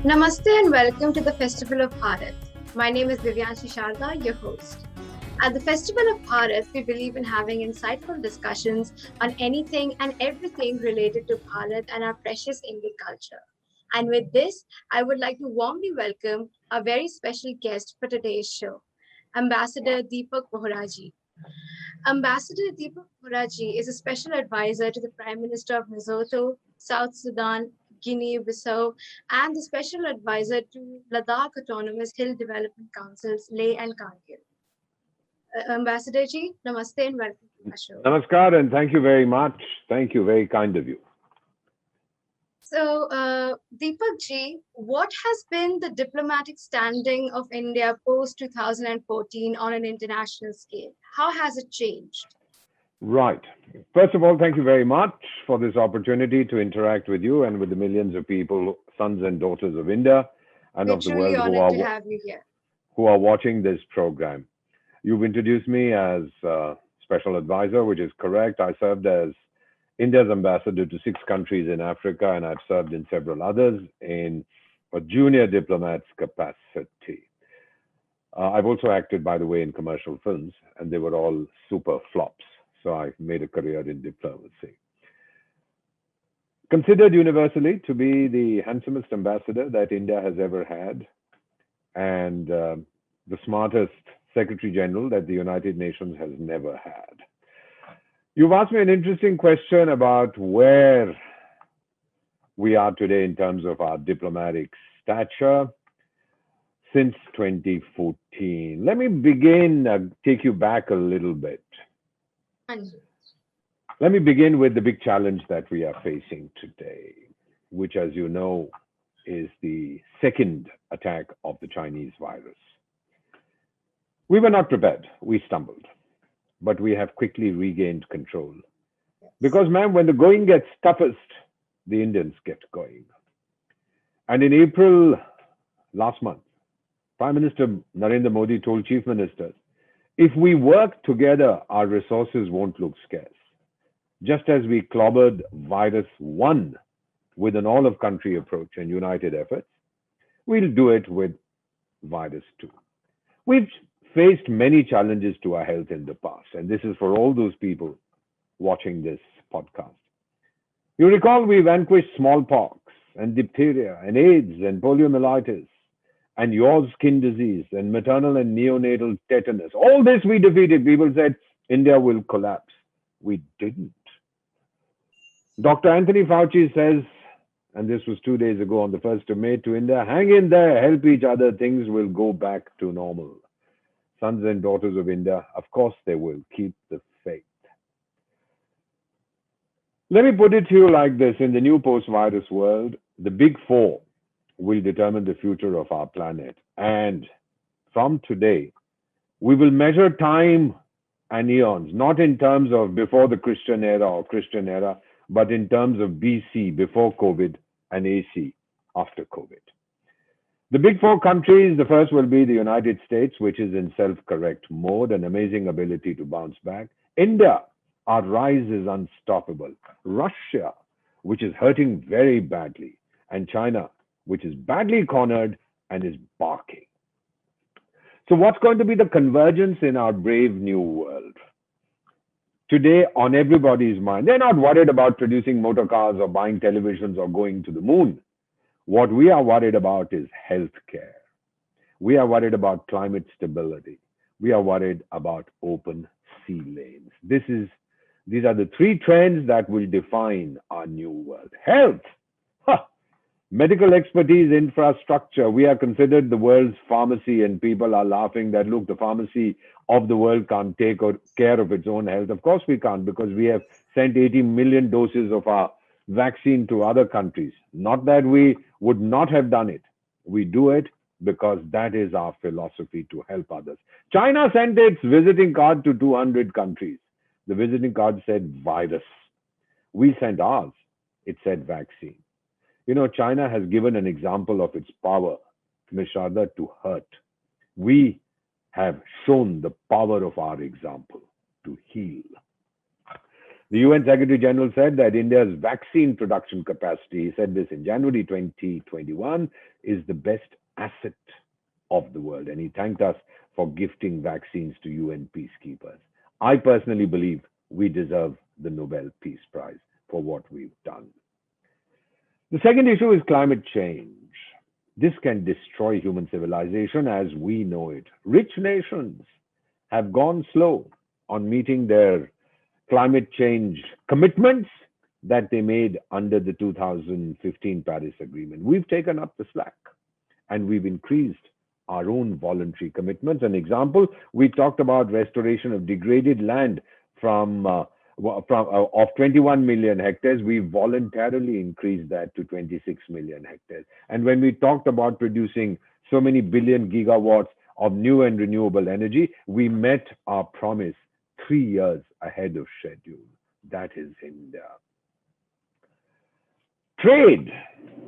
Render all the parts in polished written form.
Namaste and welcome to the Festival of Bharat. My name is Divyanshi Sharda, your host. At the Festival of Bharat, we believe in having insightful discussions on anything and everything related to Bharat and our precious Indian culture. And with this, I would like to warmly welcome a very special guest for today's show, Ambassador Deepak Vohra ji. Ambassador Deepak Vohra is a special advisor to the Prime Minister of Lesotho, South Sudan, Guinea-Bissau, and the special advisor to Ladakh Autonomous Hill Development Councils, Leh and Kargil. Ambassador ji, namaste and welcome to our show. Namaskar and thank you very much. Thank you, very kind of you. So, Deepak ji, what has been the diplomatic standing of India post 2014 on an international scale? How has it changed? Right. First of all, thank you very much for this opportunity to interact with you and with the millions of people, sons and daughters of India and We're of the truly world honored to have you here. who are watching this program. You've introduced me as special advisor, which is correct. I served as India's ambassador to 6 countries in Africa, and I've served in several others in a junior diplomat's capacity. I've also acted, by the way, in commercial films, and they were all super flops. So I made a career in diplomacy. Considered universally to be the handsomest ambassador that India has ever had, and the smartest Secretary General that the United Nations has never had. You've asked me an interesting question about where we are today in terms of our diplomatic stature since 2014. Let me begin, take you back a little bit. Let me begin with the big challenge that we are facing today, which, as you know, is the second attack of the Chinese virus. We were not prepared. We stumbled, but we have quickly regained control. Because, ma'am, when the going gets toughest, the Indians get going. And in April last month, Prime Minister Narendra Modi told chief ministers, if we work together, our resources won't look scarce. Just as we clobbered virus 1 with an all-of-country approach and united efforts, we'll do it with virus 2. We've faced many challenges to our health in the past, and this is for all those people watching this podcast. You recall we vanquished smallpox and diphtheria and AIDS and poliomyelitis and your skin disease and maternal and neonatal tetanus. All this we defeated. People said India will collapse. We didn't. Dr. Anthony Fauci says, and this was 2 days ago on the 1st of May, to India, hang in there, help each other, things will go back to normal. Sons and daughters of India, of course they will keep the faith. Let me put it to you like this. In the new post-virus world, the big 4 will determine the future of our planet. And from today, we will measure time and eons, not in terms of before the Christian era or Christian era, but in terms of BC, before COVID, and AC, after COVID. The big 4 countries, the first will be the United States, which is in self-correct mode, an amazing ability to bounce back. India, our rise is unstoppable. Russia, which is hurting very badly. And China, which is badly cornered and is barking. So what's going to be the convergence in our brave new world? Today, on everybody's mind, they're not worried about producing motor cars or buying televisions or going to the moon. What we are worried about is healthcare. We are worried about climate stability. We are worried about open sea lanes. These are the 3 trends that will define our new world. Health, medical expertise, infrastructure. We are considered the world's pharmacy, and people are laughing that, look, the pharmacy of the world can't take care of its own health. Of course we can't, because we have sent 80 million doses of our vaccine to other countries. Not that we would not have done it. We do it because that is our philosophy, to help others. China sent its visiting card to 200 countries. The visiting card said virus. We sent ours. It said vaccine. You know, China has given an example of its power, Ms. Sharda, to hurt. We have shown the power of our example to heal. The UN Secretary General said that India's vaccine production capacity, he said this in January 2021, is the best asset of the world. And he thanked us for gifting vaccines to UN peacekeepers. I personally believe we deserve the Nobel Peace Prize for what we've done. The second issue is climate change. This can destroy human civilization as we know it. Rich nations have gone slow on meeting their climate change commitments that they made under the 2015 Paris Agreement. We've taken up the slack and we've increased our own voluntary commitments. An example, we talked about restoration of degraded land of 21 million hectares. We voluntarily increased that to 26 million hectares. And when we talked about producing so many billion gigawatts of new and renewable energy, we met our promise 3 years ahead of schedule. That is India. Trade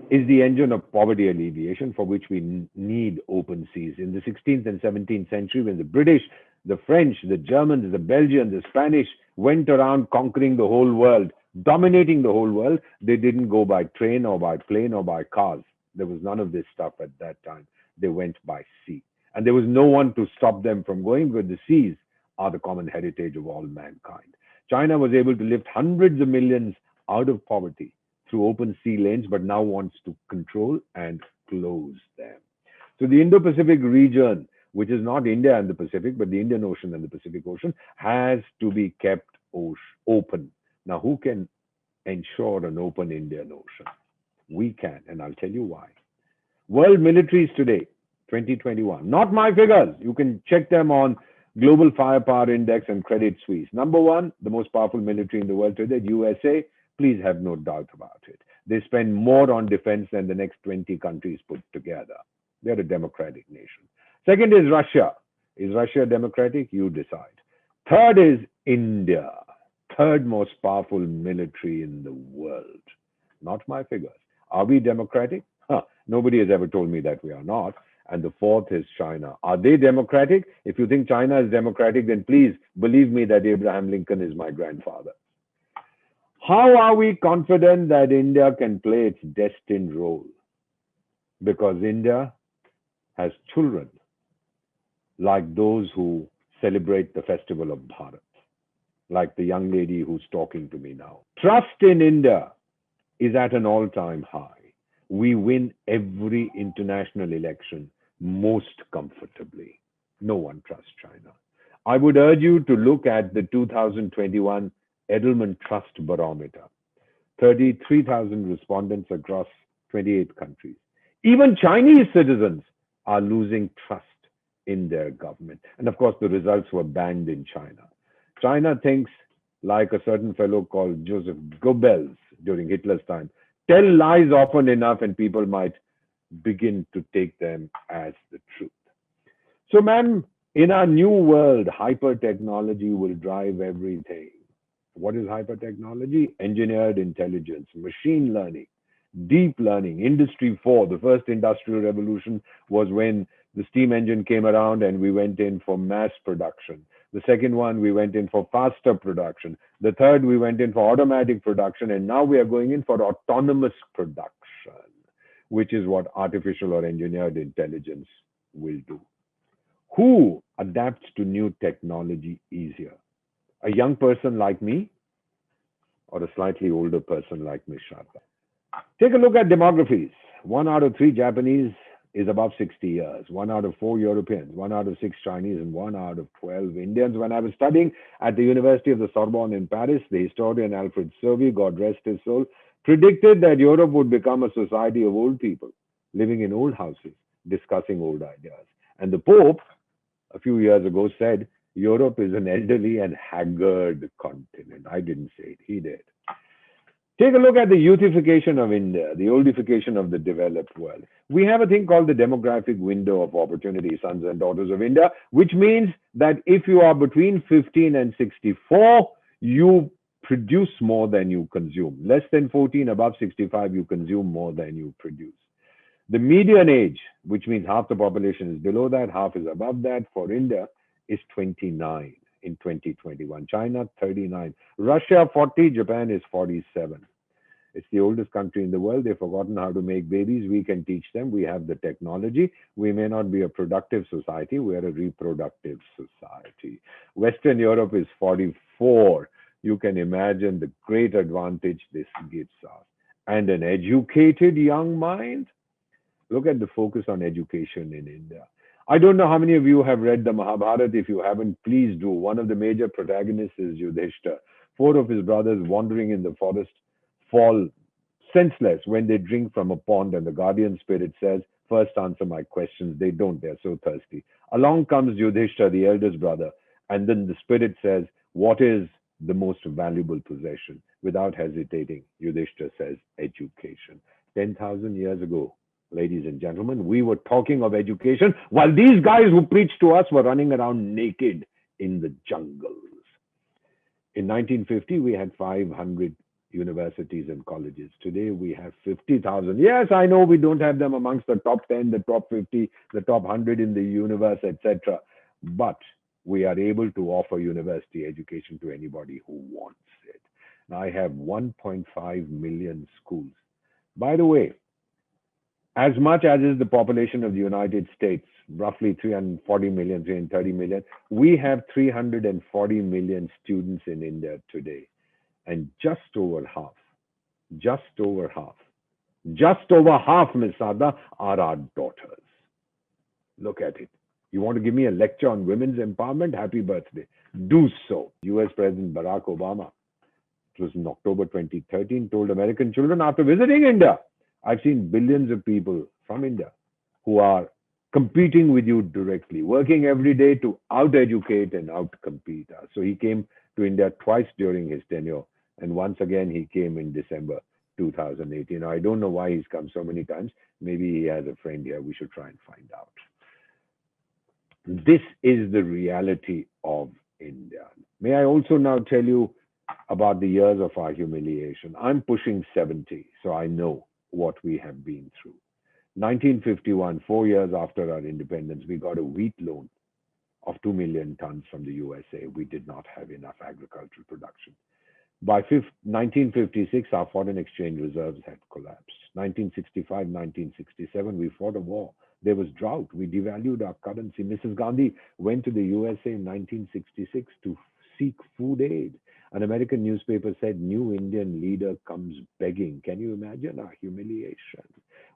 is the engine of poverty alleviation for which we need open seas. In the 16th and 17th century, when the British, the French, the Germans, the Belgians, the Spanish went around conquering the whole world, dominating the whole world, they didn't go by train or by plane or by cars. There was none of this stuff at that time. They went by sea. And there was no one to stop them from going, because the seas are the common heritage of all mankind. China was able to lift hundreds of millions out of poverty through open sea lanes, but now wants to control and close them. So the Indo-Pacific region, which is not India and the Pacific, but the Indian Ocean and the Pacific Ocean, has to be kept open. Now, who can ensure an open Indian Ocean? We can, and I'll tell you why. World militaries today, 2021, not my figures. You can check them on Global Firepower Index and Credit Suisse. Number one, the most powerful military in the world today, USA. Please have no doubt about it. They spend more on defense than the next 20 countries put together. They're a democratic nation. Second is Russia. Is Russia democratic? You decide. Third is India. Third most powerful military in the world. Not my figures. Are we democratic? Nobody has ever told me that we are not. And the fourth is China. Are they democratic? If you think China is democratic, then please believe me that Abraham Lincoln is my grandfather. How are we confident that India can play its destined role? Because India has children like those who celebrate the festival of Bharat, like the young lady who's talking to me now. Trust in India is at an all-time high. We win every international election most comfortably. No one trusts China. I would urge you to look at the 2021 Edelman Trust Barometer. 33,000 respondents across 28 countries. Even Chinese citizens are losing trust in their government. And of course, the results were banned in China. China thinks, like a certain fellow called Joseph Goebbels during Hitler's time, tell lies often enough and people might begin to take them as the truth. So, ma'am, in our new world, hyper technology will drive everything. What is hyper technology? Engineered intelligence, machine learning, deep learning, Industry 4. The first industrial revolution was when the steam engine came around and we went in for mass production. The second one, we went in for faster production. The third, we went in for automatic production. And now we are going in for autonomous production, which is what artificial or engineered intelligence will do. Who adapts to new technology easier? A young person like me or a slightly older person like Ms. Sharda? Take a look at demographies. 1 out of 3 Japanese is above 60 years. 1 out of 4 Europeans, 1 out of 6 Chinese, and 1 out of 12 Indians. When I was studying at the University of the Sorbonne in Paris, the historian Alfred Sauvy, God rest his soul, predicted that Europe would become a society of old people living in old houses, discussing old ideas. And the Pope, a few years ago, said Europe is an elderly and haggard continent. I didn't say it, he did. Take a look at the youthification of India, the oldification of the developed world. We have a thing called the demographic window of opportunity, sons and daughters of India, which means that if you are between 15 and 64, you produce more than you consume. Less than 14, above 65, you consume more than you produce. The median age, which means half the population is below that, half is above that, for India is 29. in 2021. China 39, Russia 40, Japan is 47. It's the oldest country in the world. They've forgotten how to make babies. We can teach them. We have the technology. We may not be a productive society. We are a reproductive society. Western Europe is 44. You can imagine the great advantage this gives us. And an educated young mind. Look at the focus on education in India. I don't know how many of you have read the Mahabharata. If you haven't, please do. One of the major protagonists is Yudhishthira. Four of his brothers wandering in the forest fall senseless when they drink from a pond, and the guardian spirit says, first answer my questions. They don't. They're so thirsty. Along comes Yudhishthira, the eldest brother, and then the spirit says, what is the most valuable possession? Without hesitating, Yudhishthira says, education. 10,000 years ago, ladies and gentlemen, we were talking of education while these guys who preached to us were running around naked in the jungles. In 1950, we had 500 universities and colleges. Today, we have 50,000. Yes, I know we don't have them amongst the top 10, the top 50, the top 100 in the universe, etc. But we are able to offer university education to anybody who wants it. Now, I have 1.5 million schools. By the way, as much as is the population of the United States, roughly 340 million, 330 million, we have 340 million students in India today. And just over half, Miss Sada, are our daughters. Look at it. You want to give me a lecture on women's empowerment? Happy birthday. Do so. US President Barack Obama, it was in October 2013, told American children after visiting India, I've seen billions of people from India who are competing with you directly, working every day to out-educate and out-compete us. So he came to India twice during his tenure, and once again he came in December 2018. I don't know why he's come so many times. Maybe he has a friend here. We should try and find out. This is the reality of India. May I also now tell you about the years of our humiliation? I'm pushing 70, so I know what we have been through. 1951, 4 years after our independence, we got a wheat loan of 2 million tons from the USA. We did not have enough agricultural production. By 1956, our foreign exchange reserves had collapsed. 1965, 1967, we fought a war. There was drought. We devalued our currency. Mrs. Gandhi went to the USA in 1966 to seek food aid. An American newspaper said, new Indian leader comes begging. Can you imagine our humiliation?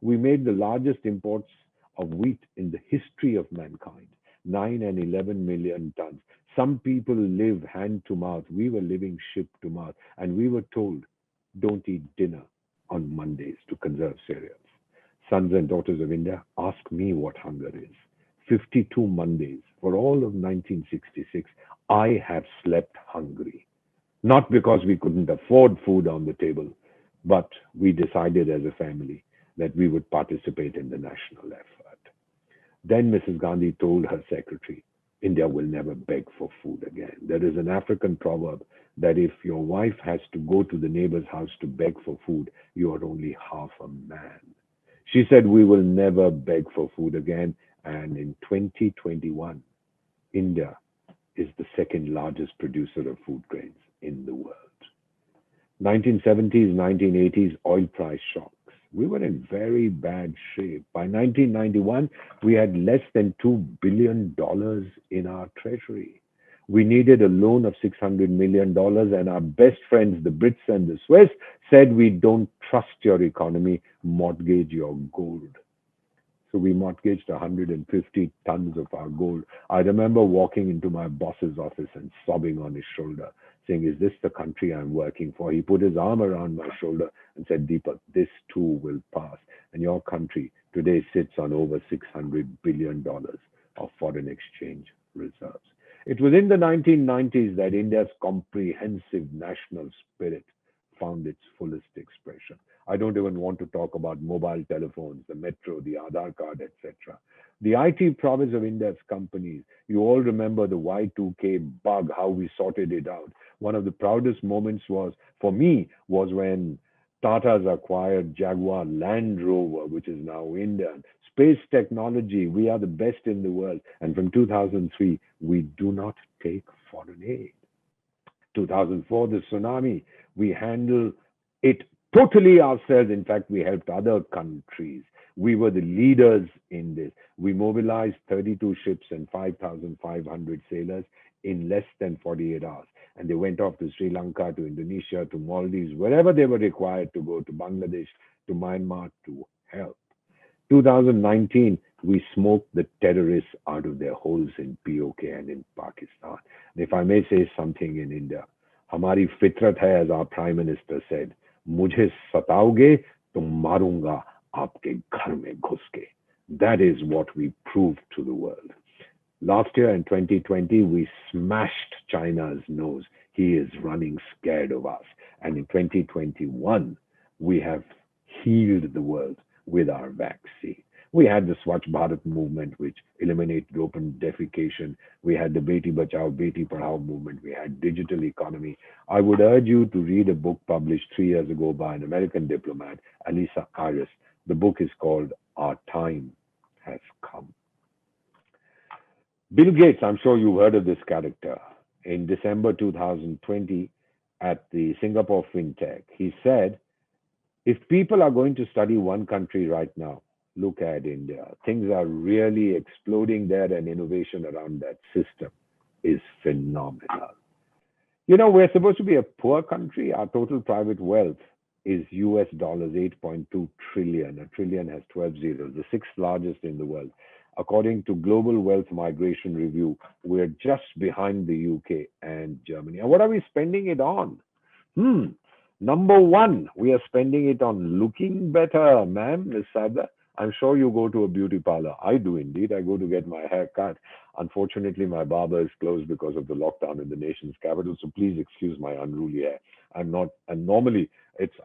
We made the largest imports of wheat in the history of mankind, 9 and 11 million tons. Some people live hand to mouth. We were living ship to mouth. And we were told, don't eat dinner on Mondays to conserve cereals. Sons and daughters of India, ask me what hunger is. 52 Mondays for all of 1966, I have slept hungry. Not because we couldn't afford food on the table, but we decided as a family that we would participate in the national effort. Then Mrs. Gandhi told her secretary, India will never beg for food again. There is an African proverb that if your wife has to go to the neighbor's house to beg for food, you are only half a man. She said, we will never beg for food again. And in 2021, India is the second largest producer of food grains in the world. 1970s, 1980s, oil price shocks. We were in very bad shape. By 1991, we had less than $2 billion in our treasury. We needed a loan of $600 million, and our best friends, the Brits and the Swiss, said, we don't trust your economy, mortgage your gold. So we mortgaged 150 tons of our gold. I remember walking into my boss's office and sobbing on his shoulder, saying, is this the country I'm working for? He put his arm around my shoulder and said, Deepak, this too will pass. And your country today sits on over $600 billion of foreign exchange reserves. It was in the 1990s that India's comprehensive national spirit found its fullest expression. I don't even want to talk about mobile telephones, the metro, the Aadhaar card, etc. The IT prowess of India's companies. You all remember the Y2K bug, how we sorted it out. One of the proudest moments for me, was when Tata's acquired Jaguar Land Rover, which is now Indian. Space technology, we are the best in the world. And from 2003, we do not take foreign aid. 2004, the tsunami, we handled it totally ourselves. In fact, we helped other countries. We were the leaders in this. We mobilized 32 ships and 5,500 sailors in less than 48 hours. And they went off to Sri Lanka, to Indonesia, to Maldives, wherever they were required to go, to Bangladesh, to Myanmar to help. 2019, we smoked the terrorists out of their holes in POK and in Pakistan. And if I may say something in India, हमारी फितरत है, as our Prime Minister said, मुझे सताओगे तो मारूंगा आपके घर में घुस के. That is what we proved to the world. Last year in 2020, we smashed China's nose. He is running scared of us. And in 2021, we have healed the world with our vaccine. We had the Swachh Bharat movement, which eliminated open defecation. We had the Beti Bachao, Beti Padhao movement. We had digital economy. I would urge you to read a book published 3 years ago by an American diplomat, Alisa Iris. The book is called Our Time Has Come. Bill Gates, I'm sure you've heard of this character. In December 2020, at the Singapore FinTech, he said, if people are going to study one country right now, look at India. Things are really exploding there, and innovation around that system is phenomenal. You know, we're supposed to be a poor country. Our total private wealth is US dollars 8.2 trillion. A trillion has 12 zeros, the sixth largest in the world. According to Global Wealth Migration Review, we're just behind the UK and Germany. And what are we spending it on? Number one, we are spending it on looking better, ma'am, Miss Sada. I'm sure you go to a beauty parlor. I do indeed. I go to get my hair cut. Unfortunately, my barber is closed because of the lockdown in the nation's capital. So please excuse my unruly hair. I'm not, and normally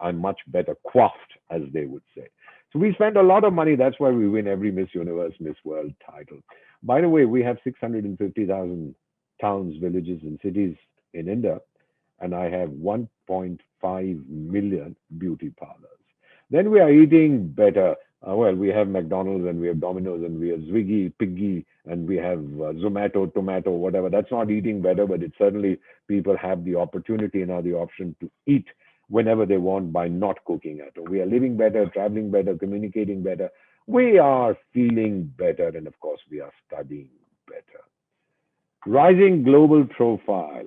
I'm much better coiffed, as they would say. So we spend a lot of money. That's why we win every Miss Universe, Miss World title. By the way, we have 650,000 towns, villages, and cities in India, and I have 1.5 million beauty parlors. Then we are eating better. Well, we have McDonald's and we have Domino's and we have Zwiggy, Piggy, and we have Zomato, Tomato, whatever. That's not eating better, but it certainly people have the opportunity and the option to eat whenever they want by not cooking at home. We are living better, traveling better, communicating better. We are feeling better, and of course, we are studying better. Rising global profile.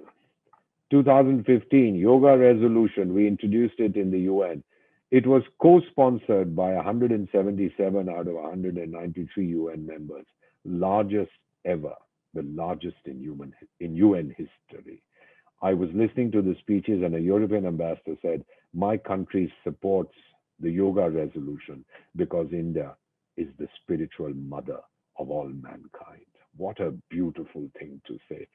2015 yoga resolution. We introduced it in the UN. It was co-sponsored by 177 out of 193 UN members, largest ever, the largest in UN history. I was listening to the speeches, and a European ambassador said, my country supports the yoga resolution because India is the spiritual mother of all mankind. What a beautiful thing to say.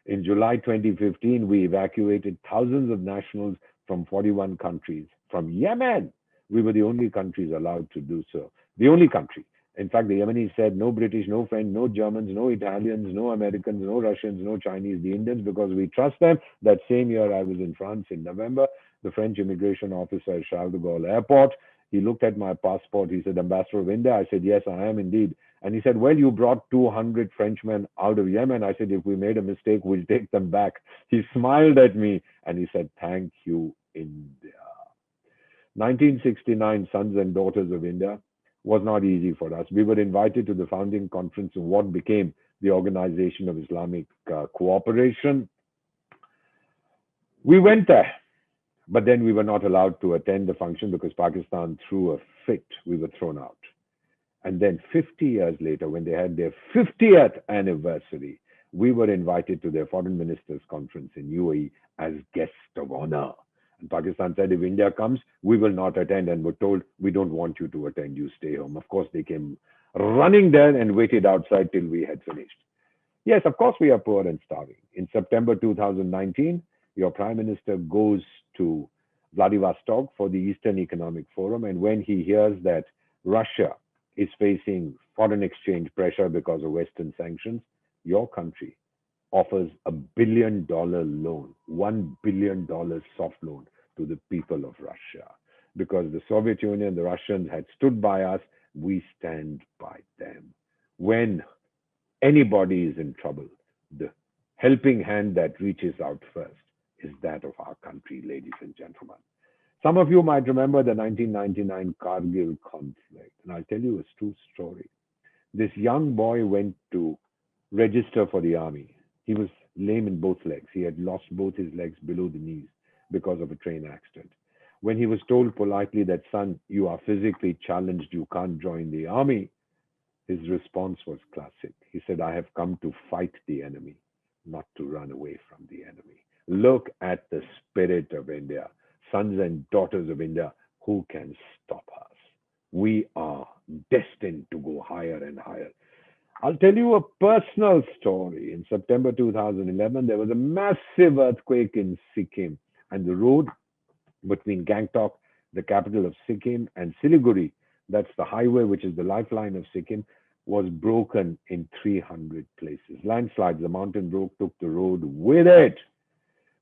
In July 2015, we evacuated thousands of nationals from 41 countries. From Yemen, we were the only countries allowed to do so. The only country. In fact, the Yemenis said no British, no French, no Germans, no Italians, no Americans, no Russians, no Chinese, the Indians, because we trust them. That same year, I was in France in November. The French immigration officer at Charles de Gaulle Airport, he looked at my passport. He said, Ambassador of India? I said, yes, I am indeed. And he said, well, you brought 200 Frenchmen out of Yemen. I said, if we made a mistake, we'll take them back. He smiled at me and he said, thank you, India. 1969, Sons and Daughters of India was not easy for us. We were invited to the founding conference of what became the Organization of Islamic Cooperation. We went there, but then we were not allowed to attend the function because Pakistan threw a fit. We were thrown out. And then 50 years later, when they had their 50th anniversary, we were invited to their foreign ministers conference in UAE as guest of honor. And Pakistan said, if India comes, we will not attend. And we're told, we don't want you to attend, you stay home. Of course, they came running there and waited outside till we had finished. Yes, of course, we are poor and starving. In September 2019, your Prime Minister goes to Vladivostok for the Eastern Economic Forum. And when he hears that Russia is facing foreign exchange pressure because of Western sanctions, your country offers $1 billion loan, $1 billion soft loan to the people of Russia. Because the Soviet Union, the Russians had stood by us, we stand by them. When anybody is in trouble, the helping hand that reaches out first is that of our country, ladies and gentlemen. Some of you might remember the 1999 Kargil conflict, and I'll tell you a true story. This young boy went to register for the army. He was lame in both legs. He had lost both his legs below the knees because of a train accident. When he was told politely that, son, you are physically challenged, you can't join the army, his response was classic. He said, I have come to fight the enemy, not to run away from the enemy. Look at the spirit of India. Sons and daughters of India, who can stop us? We are destined to go higher and higher. I'll tell you a personal story. In September 2011, there was a massive earthquake in Sikkim, and the road between Gangtok, the capital of Sikkim, and Siliguri, that's the highway which is the lifeline of Sikkim, was broken in 300 places. Landslides, the mountain broke, took the road with it.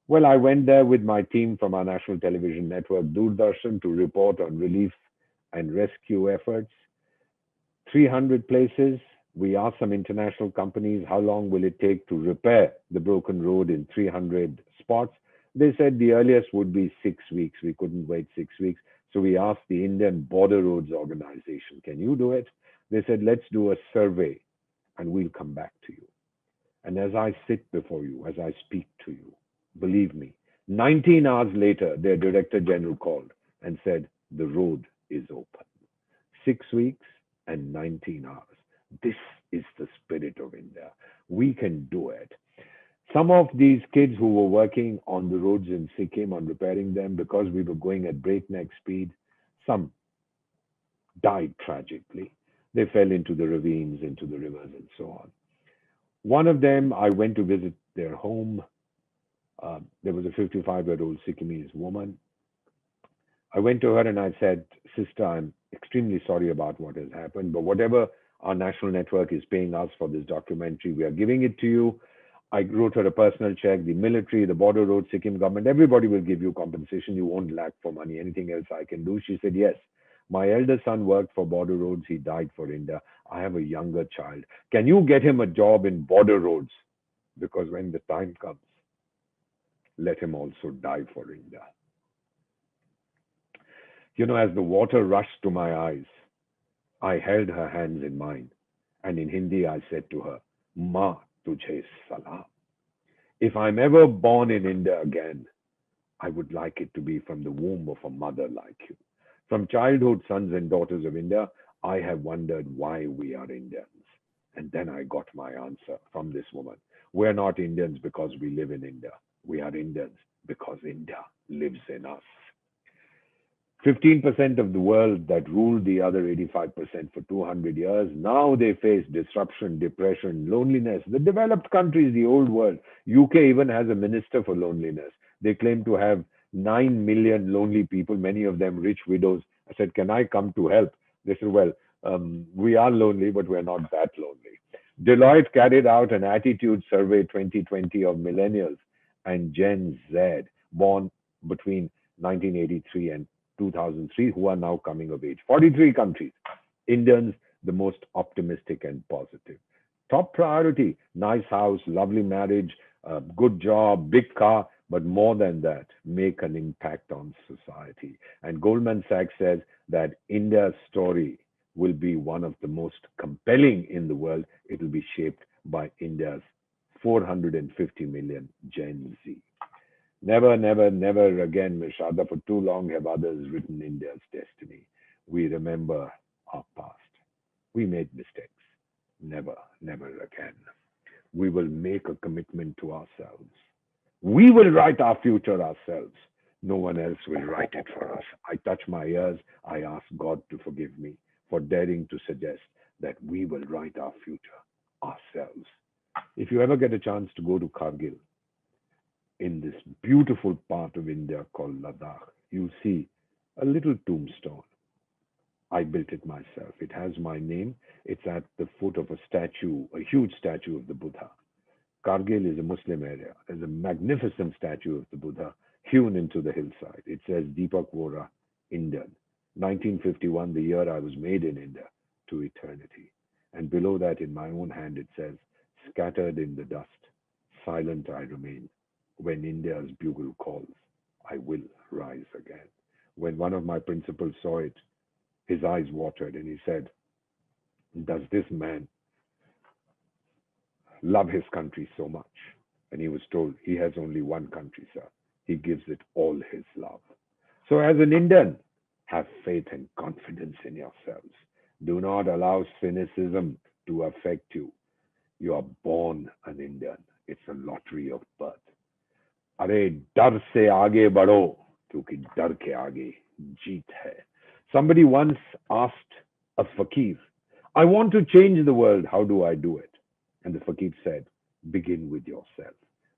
Well, I went there with my team from our national television network, Doordarshan, to report on relief and rescue efforts. 300 places. We asked some international companies, how long will it take to repair the broken road in 300 spots? They said the earliest would be 6 weeks. We couldn't wait 6 weeks. So we asked the Indian Border Roads Organization, can you do it? They said, let's do a survey and we'll come back to you. And as I sit before you, as I speak to you, believe me, 19 hours later, their Director General called and said, the road is open. 6 weeks and 19 hours. This is the spirit of India. We can do it. Some of these kids who were working on the roads in Sikkim on repairing them, because we were going at breakneck speed, some died tragically. They fell into the ravines, into the rivers, and so on. One of them, I went to visit their home. There was a 55-year-old Sikkimese woman. I went to her and I said, sister, I'm extremely sorry about what has happened, but whatever our national network is paying us for this documentary, we are giving it to you. I wrote her a personal check. The military, the border road, Sikkim government, everybody will give you compensation. You won't lack for money. Anything else I can do? She said, yes. My elder son worked for border roads. He died for India. I have a younger child. Can you get him a job in border roads? Because when the time comes, let him also die for India. You know, as the water rushed to my eyes, I held her hands in mine. And in Hindi, I said to her, Ma tujhe salam. If I'm ever born in India again, I would like it to be from the womb of a mother like you. From childhood, sons and daughters of India, I have wondered why we are Indians. And then I got my answer from this woman. We're not Indians because we live in India. We are Indians because India lives in us. 15% of the world that ruled the other 85% for 200 years, now they face disruption, depression, loneliness. The developed countries, the old world, UK even has a minister for loneliness. They claim to have 9 million lonely people, many of them rich widows. I said, can I come to help? They said, well, we are lonely, but we're not that lonely. Deloitte carried out an attitude survey 2020 of millennials and Gen Z, born between 1983 and 2003, who are now coming of age. 43 countries. Indians, the most optimistic and positive. Top priority, nice house, lovely marriage, good job, big car, but more than that, make an impact on society. And Goldman Sachs says that India's story will be one of the most compelling in the world. It will be shaped by India's 450 million Gen Z. Never, never, never again, Ms. Sharda, for too long have others written India's destiny. We remember our past. We made mistakes. Never, never again. We will make a commitment to ourselves. We will write our future ourselves. No one else will write it for us. I touch my ears. I ask God to forgive me for daring to suggest that we will write our future ourselves. If you ever get a chance to go to Kargil, in this beautiful part of India called Ladakh, you'll see a little tombstone. I built it myself. It has my name. It's at the foot of a statue, a huge statue of the Buddha. Kargil is a Muslim area. There's a magnificent statue of the Buddha hewn into the hillside. It says Deepak Vohra, Indian. 1951, the year I was made in India, to eternity. And below that, in my own hand, it says, scattered in the dust, Silent I remain. When India's bugle calls, I will rise again. When one of my principals saw it, his eyes watered and he said, does this man love his country so much? And he was told, he has only one country, sir. He gives it all his love. So as an Indian, have faith and confidence in yourselves. Do not allow cynicism to affect you. You are born an Indian. It's a lottery of birth. अरे डर से आगे बढ़ो क्योंकि डर के आगे जीत है. Somebody once asked a fakir, I want to change the world. How do I do it? And the fakir said, begin with yourself.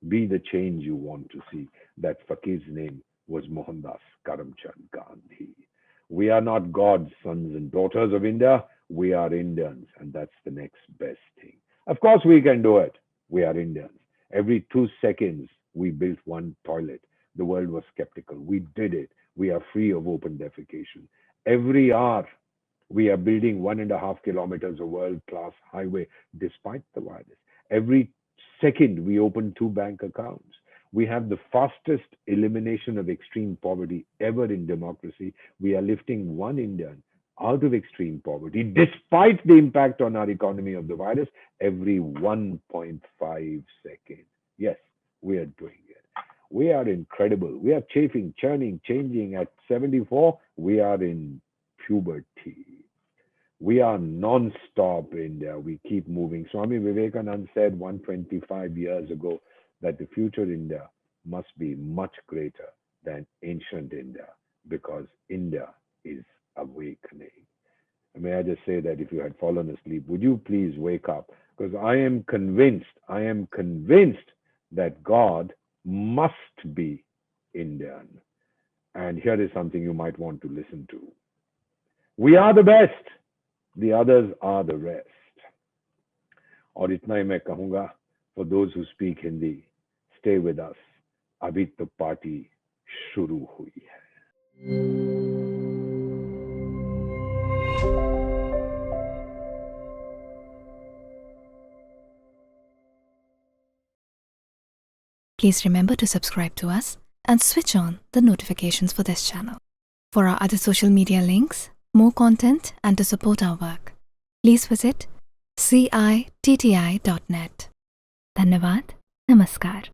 Be the change you want to see. That fakir's name was Mohandas Karamchand Gandhi. We are not God's sons and daughters of India. We are Indians, and that's the next best thing. Of course, we can do it. We are Indians. Every 2 seconds, we built one toilet. The world was skeptical. We did it. We are free of open defecation. Every hour, we are building 1.5 kilometers of world-class highway despite the virus. Every second, we open 2 bank accounts. We have the fastest elimination of extreme poverty ever in democracy. We are lifting 1 Indian out of extreme poverty, despite the impact on our economy of the virus, every 1.5 seconds. Yes, we are doing it. We are incredible. We are chafing, churning, changing. At 74, we are in puberty. We are non-stop India. We keep moving. Swami Vivekananda said 125 years ago that the future India must be much greater than ancient India because India is awakening. May I just say that if you had fallen asleep, would you please wake up? Because I am convinced that God must be Indian. And here is something you might want to listen to. We are the best. The others are the rest. और इतना ही मैं कहूँगा, for those who speak Hindi, stay with us. अभी तो party शुरू हुई है. Please remember to subscribe to us and switch on the notifications for this channel. For our other social media links, more content, and to support our work, please visit citti.net. Dhanyavad. Namaskar.